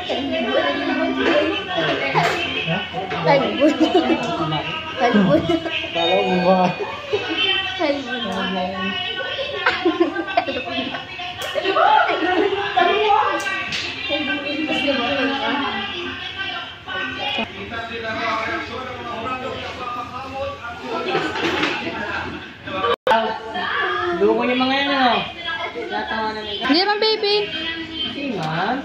Kalbun. Kalbun. Kalau buah. Kalbun. Luko yung mga yan, ano? Tatawa na nila. Hindi naman, baby. Hindi man.